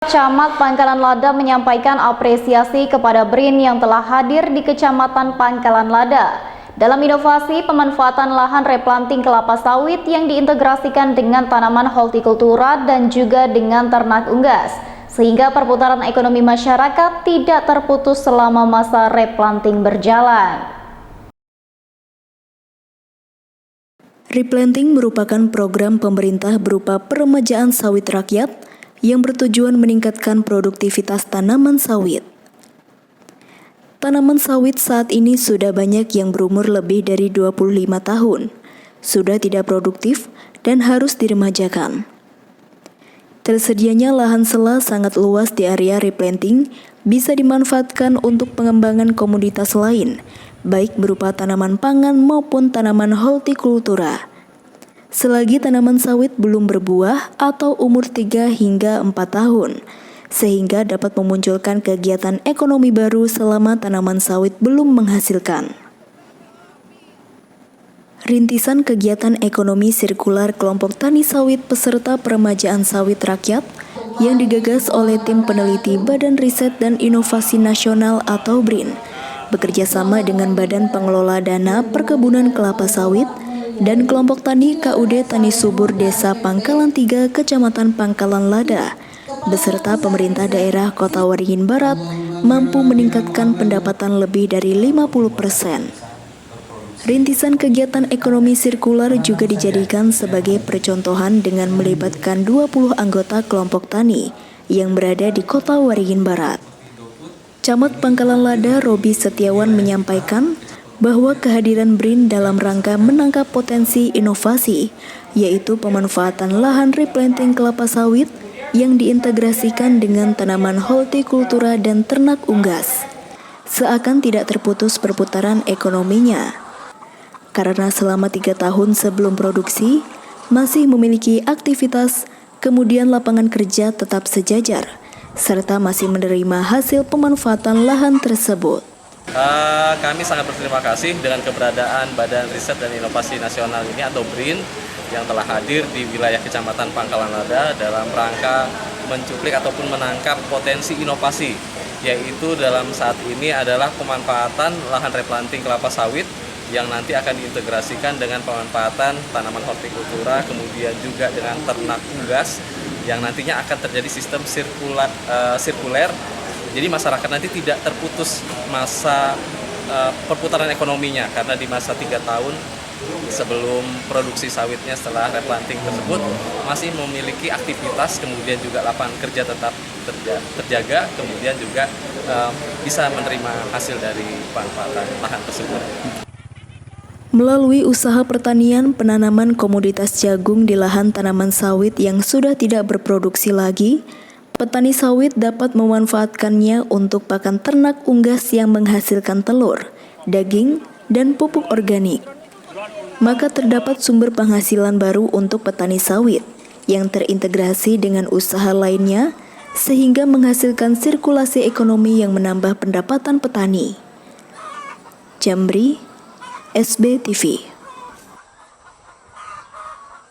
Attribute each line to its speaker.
Speaker 1: Camat Pangkalan Lada menyampaikan apresiasi kepada BRIN yang telah hadir di Kecamatan Pangkalan Lada dalam inovasi pemanfaatan lahan replanting kelapa sawit yang diintegrasikan dengan tanaman hortikultura dan juga dengan ternak unggas, sehingga perputaran ekonomi masyarakat tidak terputus selama masa replanting berjalan.
Speaker 2: Replanting merupakan program pemerintah berupa peremajaan sawit rakyat yang bertujuan meningkatkan produktivitas tanaman sawit. Tanaman sawit saat ini sudah banyak yang berumur lebih dari 25 tahun, sudah tidak produktif dan harus diremajakan. Tersedianya lahan sela sangat luas di area replanting bisa dimanfaatkan untuk pengembangan komoditas lain, baik berupa tanaman pangan maupun tanaman hortikultura. Selagi tanaman sawit belum berbuah atau umur 3 hingga 4 tahun, sehingga dapat memunculkan kegiatan ekonomi baru selama tanaman sawit belum menghasilkan. Rintisan kegiatan ekonomi sirkular kelompok tani sawit peserta peremajaan sawit rakyat yang digagas oleh tim peneliti Badan Riset dan Inovasi Nasional atau BRIN, bekerja sama dengan Badan Pengelola Dana Perkebunan Kelapa Sawit dan kelompok tani KUD Tani Subur Desa Pangkalan 3 Kecamatan Pangkalan Lada beserta pemerintah daerah Kota Waringin Barat mampu meningkatkan pendapatan lebih dari 50%. Rintisan kegiatan ekonomi sirkular juga dijadikan sebagai percontohan dengan melibatkan 20 anggota kelompok tani yang berada di Kota Waringin Barat. Camat Pangkalan Lada Robi Setiawan menyampaikan bahwa kehadiran BRIN dalam rangka menangkap potensi inovasi, yaitu pemanfaatan lahan replanting kelapa sawit yang diintegrasikan dengan tanaman hortikultura dan ternak unggas, seakan tidak terputus perputaran ekonominya. Karena selama 3 tahun sebelum produksi, masih memiliki aktivitas, kemudian lapangan kerja tetap sejajar, serta masih menerima hasil pemanfaatan lahan tersebut.
Speaker 3: Kami sangat berterima kasih dengan keberadaan Badan Riset dan Inovasi Nasional ini atau BRIN yang telah hadir di wilayah Kecamatan Pangkalan Lada dalam rangka mencuplik ataupun menangkap potensi inovasi, yaitu dalam saat ini adalah pemanfaatan lahan replanting kelapa sawit yang nanti akan diintegrasikan dengan pemanfaatan tanaman hortikultura, kemudian juga dengan ternak unggas yang nantinya akan terjadi sistem sirkuler. Jadi masyarakat nanti tidak terputus masa perputaran ekonominya, karena di masa 3 tahun sebelum produksi sawitnya setelah replanting tersebut masih memiliki aktivitas, kemudian juga lapangan kerja tetap terjaga, kemudian juga bisa menerima hasil dari pemanfaatan lahan tersebut.
Speaker 2: Melalui usaha pertanian penanaman komoditas jagung di lahan tanaman sawit yang sudah tidak berproduksi lagi, petani sawit dapat memanfaatkannya untuk pakan ternak unggas yang menghasilkan telur, daging, dan pupuk organik. Maka terdapat sumber penghasilan baru untuk petani sawit yang terintegrasi dengan usaha lainnya sehingga menghasilkan sirkulasi ekonomi yang menambah pendapatan petani. Jamri, SB TV.